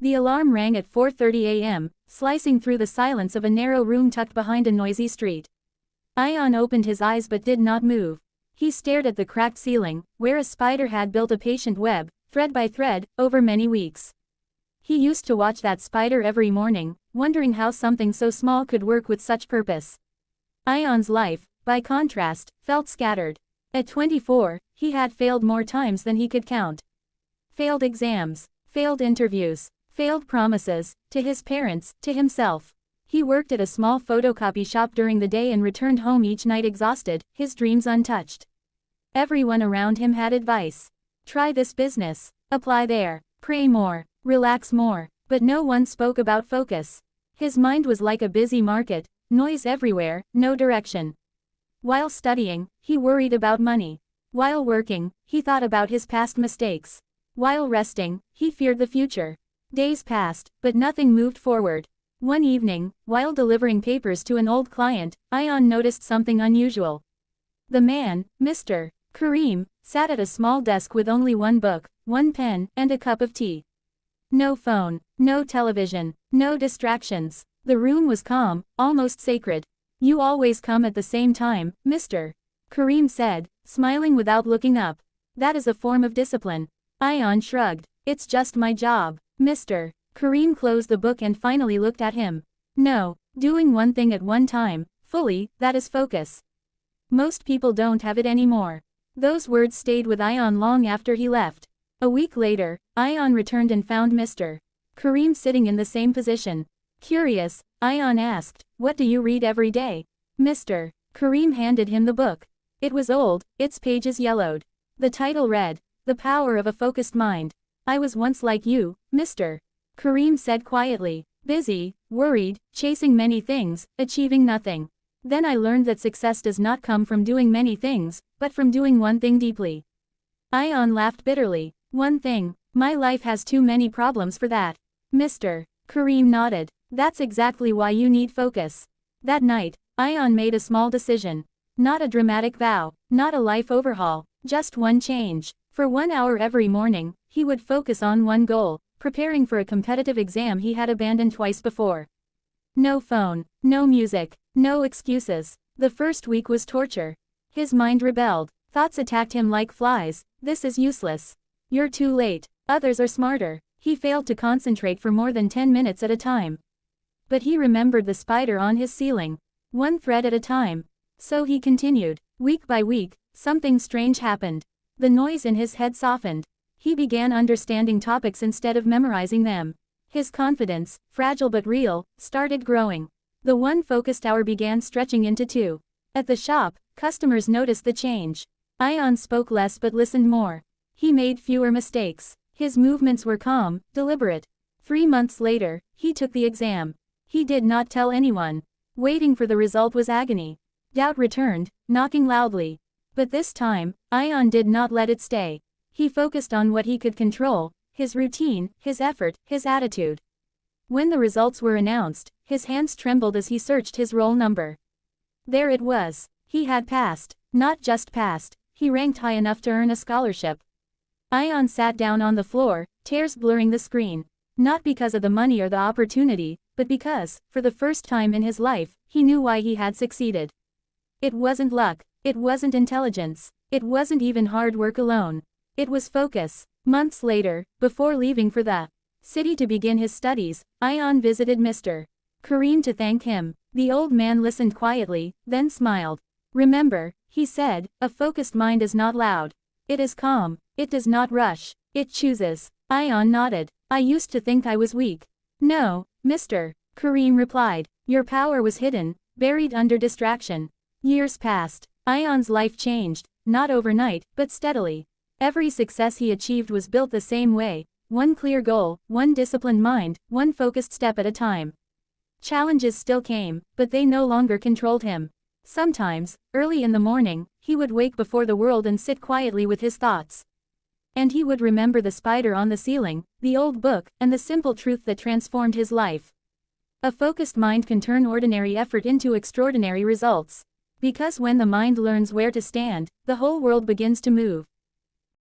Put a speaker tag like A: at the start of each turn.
A: The alarm rang at 4:30 a.m., slicing through the silence of a narrow room tucked behind a noisy street. Ion opened his eyes but did not move. He stared at the cracked ceiling, where a spider had built a patient web, thread by thread, over many weeks. He used to watch that spider every morning, wondering how something so small could work with such purpose. Ion's life, by contrast, felt scattered. At 24, he had failed more times than he could count. Failed exams, failed interviews, failed promises, to his parents, to himself. He worked at a small photocopy shop during the day and returned home each night exhausted, his dreams untouched. Everyone around him had advice. Try this business, apply there, pray more, relax more, but no one spoke about focus. His mind was like a busy market, noise everywhere, no direction. While studying, he worried about money. While working, he thought about his past mistakes. While resting, he feared the future. Days passed, but nothing moved forward. One evening, while delivering papers to an old client, Ion noticed something unusual. The man, Mr. Karim, sat at a small desk with only one book, one pen, and a cup of tea. No phone, no television, no distractions. The room was calm, almost sacred. You always come at the same time, Mr. Karim said, smiling without looking up. That is a form of discipline. Ion shrugged. It's just my job. Mr. Karim closed the book and finally looked at him. No, doing one thing at one time, fully, that is focus. Most people don't have it anymore. Those words stayed with Ion long after he left. A week later, Ion returned and found Mr. Karim sitting in the same position. Curious, Ion asked, "What do you read every day?" Mr. Karim handed him the book. It was old, its pages yellowed. The title read, "The Power of a Focused Mind." "I was once like you, Mr. Karim said quietly, busy, worried, chasing many things, achieving nothing. Then I learned that success does not come from doing many things, but from doing one thing deeply." Ion laughed bitterly. "One thing, my life has too many problems for that." Mr. Karim nodded. "That's exactly why you need focus." That night, Ion made a small decision. Not a dramatic vow, not a life overhaul, just one change. For 1 hour every morning, he would focus on one goal, preparing for a competitive exam he had abandoned twice before. No phone, no music, no excuses. The first week was torture. His mind rebelled. Thoughts attacked him like flies. This is useless. You're too late. Others are smarter. He failed to concentrate for more than 10 minutes at a time. But he remembered the spider on his ceiling. One thread at a time. So he continued. Week by week, something strange happened. The noise in his head softened. He began understanding topics instead of memorizing them. His confidence, fragile but real, started growing. The one focused hour began stretching into 2. At the shop, customers noticed the change. Ion spoke less but listened more. He made fewer mistakes. His movements were calm, deliberate. 3 months later, he took the exam. He did not tell anyone. Waiting for the result was agony. Doubt returned, knocking loudly. But this time, Ion did not let it stay. He focused on what he could control, his routine, his effort, his attitude. When the results were announced, his hands trembled as he searched his roll number. There it was. He had passed. Not just passed, he ranked high enough to earn a scholarship. Ion sat down on the floor, tears blurring the screen. Not because of the money or the opportunity, but because, for the first time in his life, he knew why he had succeeded. It wasn't luck. It wasn't intelligence. It wasn't even hard work alone. It was focus. Months later, before leaving for the city to begin his studies, Ion visited Mr. Karim to thank him. The old man listened quietly, then smiled. "Remember," he said, "a focused mind is not loud. It is calm. It does not rush. It chooses." Ion nodded. "I used to think I was weak." "No, Mr. Karim replied. "Your power was hidden, buried under distraction." Years passed. Ion's life changed, not overnight, but steadily. Every success he achieved was built the same way, one clear goal, one disciplined mind, one focused step at a time. Challenges still came, but they no longer controlled him. Sometimes, early in the morning, he would wake before the world and sit quietly with his thoughts. And he would remember the spider on the ceiling, the old book, and the simple truth that transformed his life. A focused mind can turn ordinary effort into extraordinary results. Because when the mind learns where to stand, the whole world begins to move.